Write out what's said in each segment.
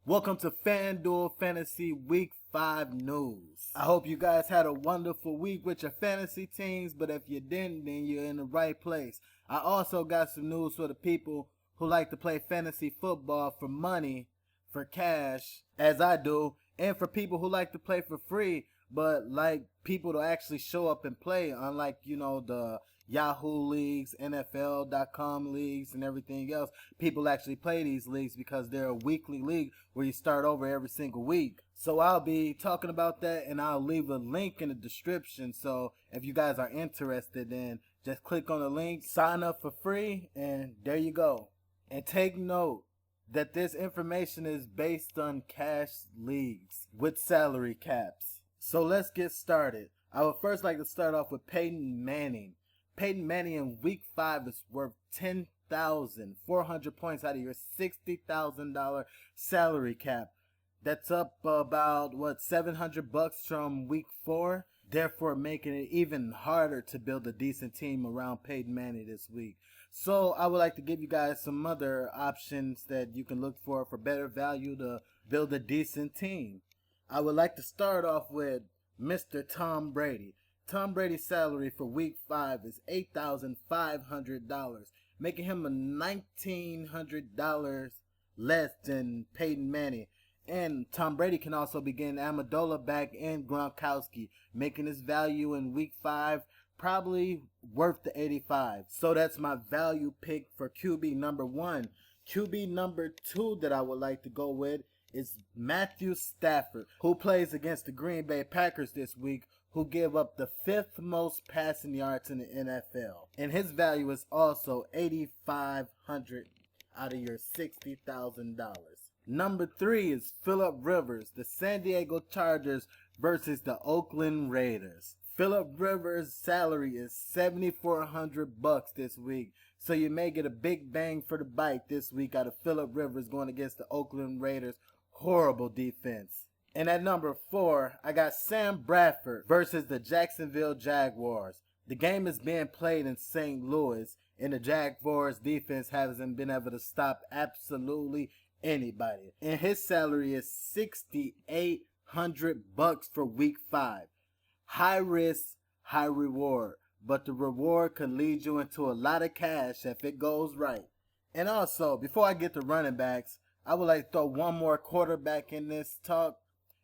Welcome to FanDuel Fantasy Week 5 news. I hope you guys had a wonderful week with your fantasy teams, but if you didn't, then you're in the right place. I also got some news for the people who like to play fantasy football for money, for cash, as I do, and for people who like to play for free, but like people to actually show up and play, unlike, the Yahoo leagues, NFL.com leagues, and everything else. People actually play these leagues because they're a weekly league where you start over every single week. So I'll be talking about that, and I'll leave a link in the description. So if you guys are interested, then just click on the link, sign up for free, and there you go. And take note that this information is based on cash leagues with salary caps. So let's get started. I would first like to start off with Peyton Manning. Peyton Manning in week 5 is worth 10,400 points out of your $60,000 salary cap. That's up about $700 from week 4, therefore making it even harder to build a decent team around Peyton Manning this week. So I would like to give you guys some other options that you can look for better value to build a decent team. I would like to start off with Mr. Tom Brady. Tom Brady's salary for week 5 is $8,500, making him $1,900 less than Peyton Manning. And Tom Brady can also be getting Amendola back and Gronkowski, making his value in week 5 probably worth the 85. So that's my value pick for QB number 1. QB number 2 that I would like to go with is Matthew Stafford, who plays against the Green Bay Packers this week, who give up the 5th most passing yards in the NFL. And his value is also $8,500 out of your $60,000. Number 3 is Phillip Rivers, the San Diego Chargers versus the Oakland Raiders. Phillip Rivers' salary is $7,400 this week, so you may get a big bang for the bite this week out of Phillip Rivers going against the Oakland Raiders' horrible defense. And at number 4, I got Sam Bradford versus the Jacksonville Jaguars. The game is being played in St. Louis, and the Jaguars defense hasn't been able to stop absolutely anybody. And his salary is $6,800 for week 5. High risk, high reward, but the reward could lead you into a lot of cash if it goes right. And also, before I get to running backs, I would like to throw one more quarterback in this talk,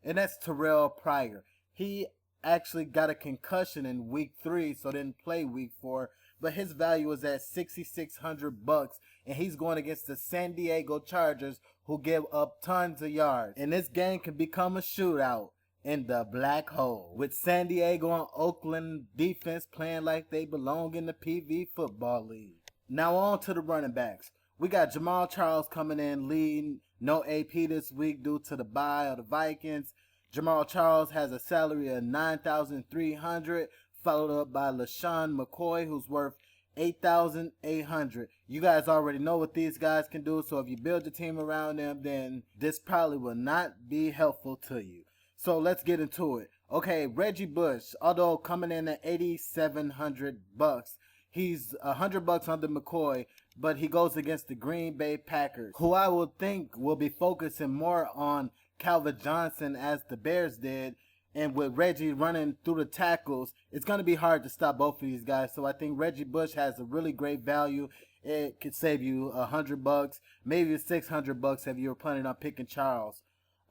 and that's Terrell Pryor. He actually got a concussion in week 3, so didn't play week 4, but his value is at $6,600, and he's going against the San Diego Chargers, who give up tons of yards. And this game can become a shootout in the black hole, with San Diego and Oakland defense playing like they belong in the PV Football League. Now on to the running backs. We got Jamaal Charles coming in leading, no AP this week due to the bye of the Vikings. Jamaal Charles has a salary of $9,300, followed up by LaShawn McCoy, who's worth $8,800. You guys already know what these guys can do, so if you build your team around them, then this probably will not be helpful to you. So let's get into it. Okay, Reggie Bush, although coming in at $8,700, he's $100 under McCoy, but he goes against the Green Bay Packers, who I would think will be focusing more on Calvin Johnson as the Bears did. And with Reggie running through the tackles, it's going to be hard to stop both of these guys. So I think Reggie Bush has a really great value. It could save you $100, maybe $600 if you were planning on picking Charles.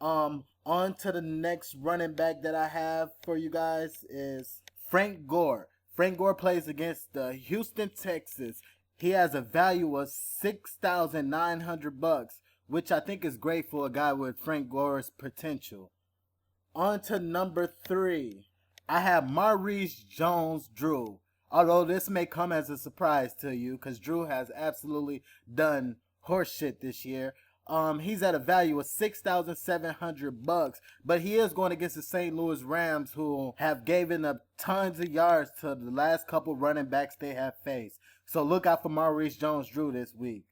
On to the next running back that I have for you guys is Frank Gore. Frank Gore plays against the Houston Texans. He has a value of $6,900, which I think is great for a guy with Frank Gore's potential. On to number 3. I have Maurice Jones-Drew. Although this may come as a surprise to you because Drew has absolutely done horseshit this year. He's at a value of $6,700, but he is going against the St. Louis Rams, who have given up tons of yards to the last couple running backs they have faced. So look out for Maurice Jones-Drew this week.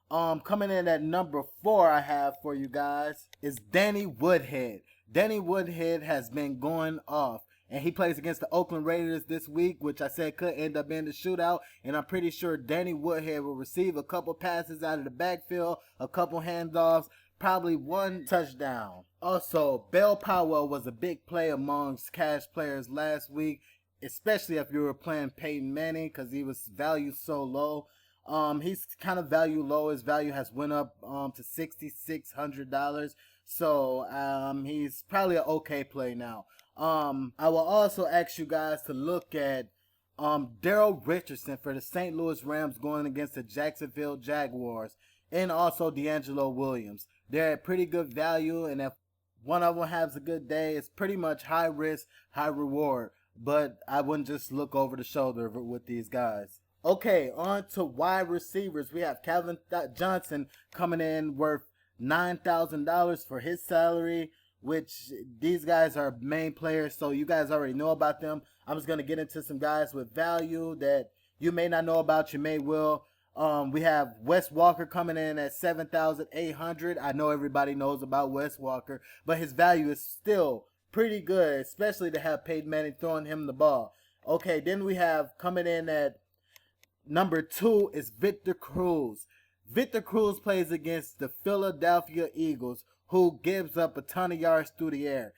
Coming in at number 4 I have for you guys is Danny Woodhead. Danny Woodhead has been going off, and he plays against the Oakland Raiders this week, which I said could end up being the shootout. And I'm pretty sure Danny Woodhead will receive a couple passes out of the backfield, a couple handoffs, probably one touchdown. Also, Bell Powell was a big play amongst cash players last week, especially if you were playing Peyton Manning because he was valued so low. He's kind of value low. His value has went up to $6,600. So he's probably an okay play now. I will also ask you guys to look at Daryl Richardson for the St. Louis Rams going against the Jacksonville Jaguars, and also D'Angelo Williams. They're at pretty good value, and if one of them has a good day, it's pretty much high risk, high reward. But I wouldn't just look over the shoulder with these guys. Okay, on to wide receivers. We have Calvin Johnson coming in worth $9,000 for his salary, which these guys are main players, so you guys already know about them. I'm just going to get into some guys with value that you may not know about, you may will. We have Wes Walker coming in at $7,800. I know everybody knows about Wes Walker, but his value is still pretty good, especially to have Peyton Manning throwing him the ball. Okay, then we have coming in at number 2 is Victor Cruz. Victor Cruz plays against the Philadelphia Eagles, who gives up a ton of yards through the air.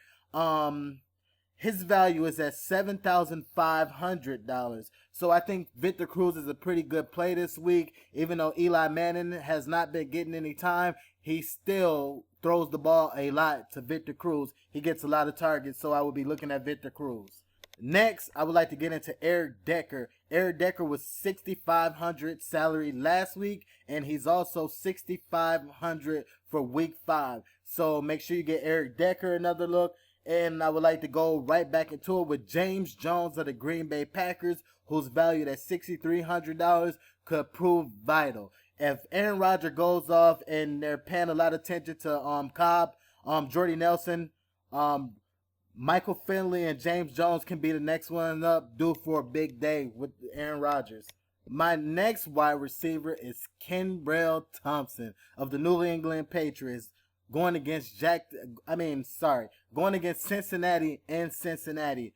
His value is at $7,500. So I think Victor Cruz is a pretty good play this week. Even though Eli Manning has not been getting any time, he still throws the ball a lot to Victor Cruz. He gets a lot of targets, so I would be looking at Victor Cruz. Next, I would like to get into Eric Decker. Eric Decker was $6,500 salary last week, and he's also $6,500 for week 5. So make sure you get Eric Decker another look. And I would like to go right back into it with James Jones of the Green Bay Packers, who's valued at $6,300, could prove vital. If Aaron Rodgers goes off and they're paying a lot of attention to Cobb, Jordy Nelson, Michael Finley, and James Jones can be the next one up, due for a big day with Aaron Rodgers. My next wide receiver is Kenbrell Thompson of the New England Patriots, going against Cincinnati and Cincinnati.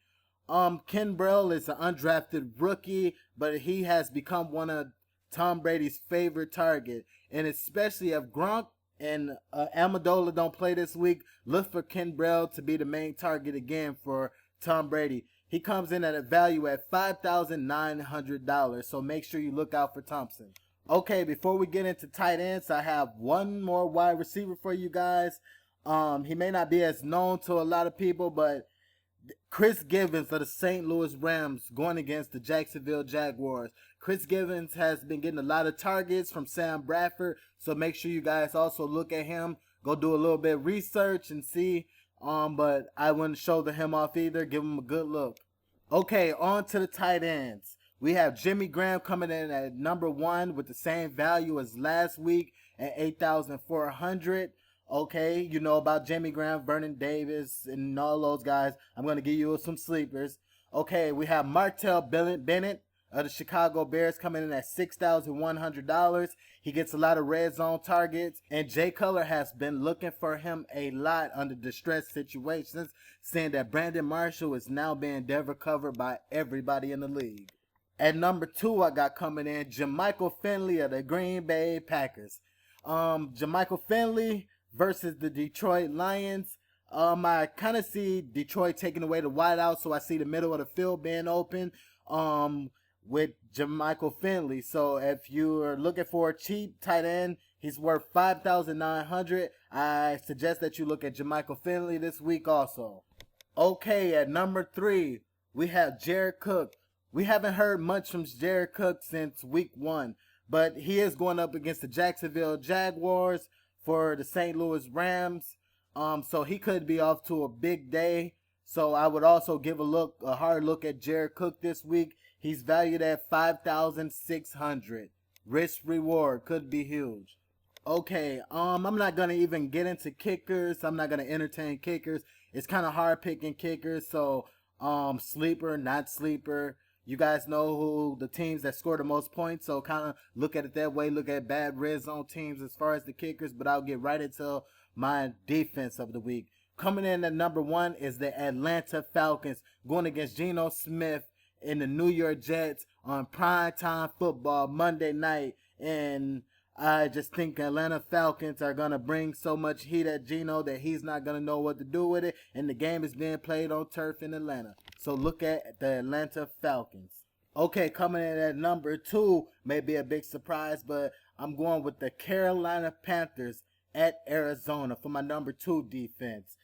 Kenbrell is an undrafted rookie, but he has become one of Tom Brady's favorite target, and especially if Gronk and Amendola don't play this week, look for Kenbrell to be the main target again for Tom Brady. He comes in at a value at $5,900, so make sure you look out for Thompson. Okay, before we get into tight ends, I have one more wide receiver for you guys. He may not be as known to a lot of people, but Chris Givens of the St. Louis Rams going against the Jacksonville Jaguars. Chris Givens has been getting a lot of targets from Sam Bradford, so make sure you guys also look at him. Go do a little bit of research and see, but I wouldn't shoulder him off either. Give him a good look. Okay, on to the tight ends. We have Jimmy Graham coming in at number 1 with the same value as last week at $8,400. Okay, you know about Jimmy Graham, Vernon Davis, and all those guys. I'm going to give you some sleepers. Okay, we have Martell Bennett of the Chicago Bears coming in at $6,100. He gets a lot of red zone targets, and Jay Cutler has been looking for him a lot under distress situations, saying that Brandon Marshall is now being Denver covered by everybody in the league. At number 2, I got coming in Jermichael Finley of the Green Bay Packers. Jermichael Finley versus the Detroit Lions. I kind of see Detroit taking away the wideout, so I see the middle of the field being open with Jermichael Finley. So if you're looking for a cheap tight end, he's worth $5,900. I suggest that you look at Jermichael Finley this week also. Okay, at number 3, we have Jared Cook. We haven't heard much from Jared Cook since week 1, but he is going up against the Jacksonville Jaguars for the St. Louis Rams. So he could be off to a big day. So I would also give a hard look at Jared Cook this week. He's valued at $5,600. Risk reward could be huge. Okay, I'm not gonna even get into kickers. I'm not gonna entertain kickers. It's kind of hard picking kickers. So sleeper, not sleeper. You guys know who the teams that score the most points, so kind of look at it that way. Look at bad red zone teams as far as the kickers, but I'll get right into my defense of the week. Coming in at number 1 is the Atlanta Falcons going against Geno Smith in the New York Jets on primetime football Monday night. And I just think Atlanta Falcons are going to bring so much heat at Geno that he's not going to know what to do with it. And the game is being played on turf in Atlanta. So look at the Atlanta Falcons. Okay, coming in at number 2 may be a big surprise, but I'm going with the Carolina Panthers at Arizona for my number 2 defense.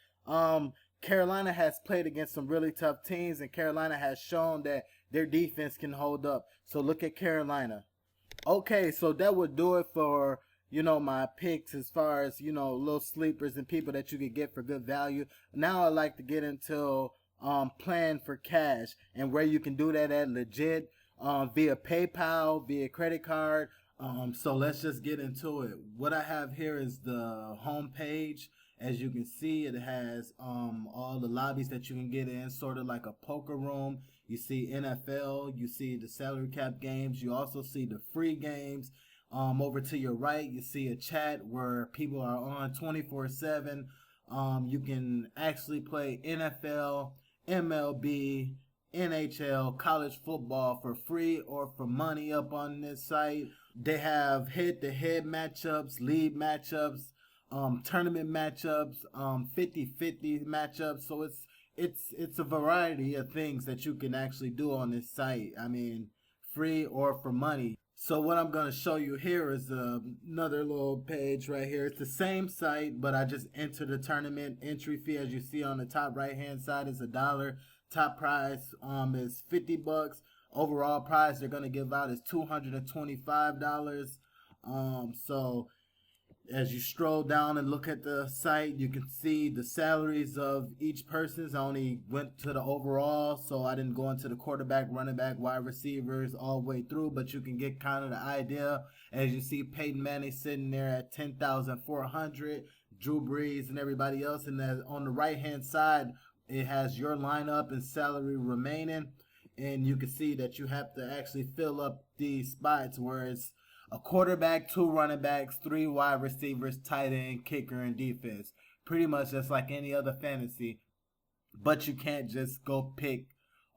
Carolina has played against some really tough teams, and Carolina has shown that their defense can hold up. So look at Carolina. Okay, so that would do it for, my picks as far as, little sleepers and people that you could get for good value. Now I'd like to get into playing for cash and where you can do that at legit via PayPal, via credit card. So let's just get into it. What I have here is the home page. As you can see, it has all the lobbies that you can get in, sort of like a poker room. You see NFL, you see the salary cap games, you also see the free games. Over to your right, you see a chat where people are on 24/7. You can actually play NFL, MLB, NHL, college football for free or for money up on this site. They have head-to-head matchups, league matchups, tournament matchups, 50-50 matchups. So it's a variety of things that you can actually do on this site. I mean, free or for money. So what I'm going to show you here is another little page right here. It's the same site, but I just entered the tournament entry fee. As you see on the top right hand side is $1. Top prize is $50. Overall prize they're going to give out is $225. So as you stroll down and look at the site, you can see the salaries of each person. I only went to the overall, so I didn't go into the quarterback, running back, wide receivers all the way through, but you can get kind of the idea. As you see, Peyton Manning sitting there at $10,400, Drew Brees and everybody else. And then on the right-hand side, it has your lineup and salary remaining. And you can see that you have to actually fill up these spots where it's a quarterback, 2 running backs, 3 wide receivers, tight end, kicker, and defense. Pretty much just like any other fantasy. But you can't just go pick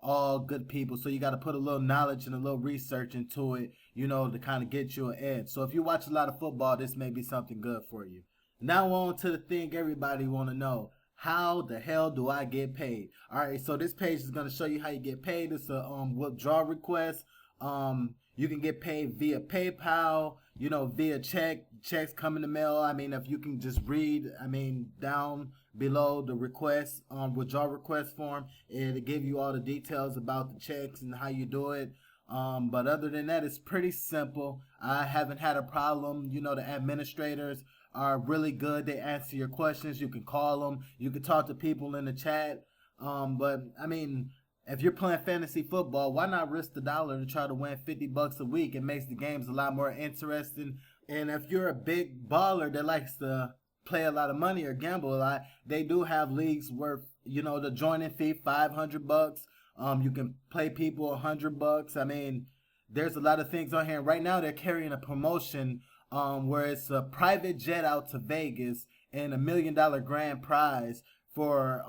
all good people. So you got to put a little knowledge and a little research into it, to kind of get you an edge. So if you watch a lot of football, this may be something good for you. Now on to the thing everybody want to know. How the hell do I get paid? All right, so this page is going to show you how you get paid. It's a withdrawal request. You can get paid via PayPal, via checks come in the mail. I mean, if you can just read, down below the request, withdrawal request form, it'll give you all the details about the checks and how you do it. But other than that, it's pretty simple. I haven't had a problem. The administrators are really good. They answer your questions. You can call them. You can talk to people in the chat. But if you're playing fantasy football, why not risk the dollar to try to win $50 a week? It makes the games a lot more interesting. And if you're a big baller that likes to play a lot of money or gamble a lot, they do have leagues worth, the joining fee $500. You can play people $100. There's a lot of things on here. Right now, they're carrying a promotion where it's a private jet out to Vegas and $1 million grand prize for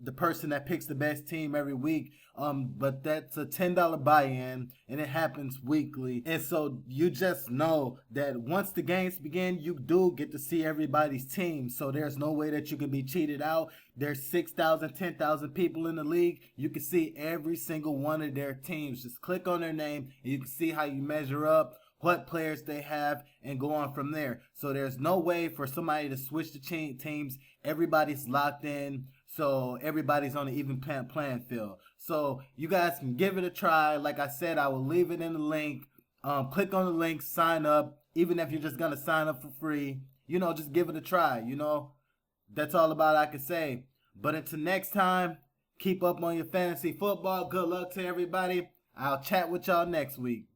the person that picks the best team every week. But that's a $10 buy-in, and it happens weekly. And so you just know that once the games begin, you do get to see everybody's team. So there's no way that you can be cheated out. There's 6,000, 10,000 people in the league. You can see every single one of their teams. Just click on their name, and you can see how you measure up, what players they have, and go on from there. So there's no way for somebody to switch the teams. Everybody's locked in, so everybody's on an even playing field. So you guys can give it a try. Like I said, I will leave it in the link. Click on the link, sign up. Even if you're just going to sign up for free, just give it a try. That's all about I can say. But until next time, keep up on your fantasy football. Good luck to everybody. I'll chat with y'all next week.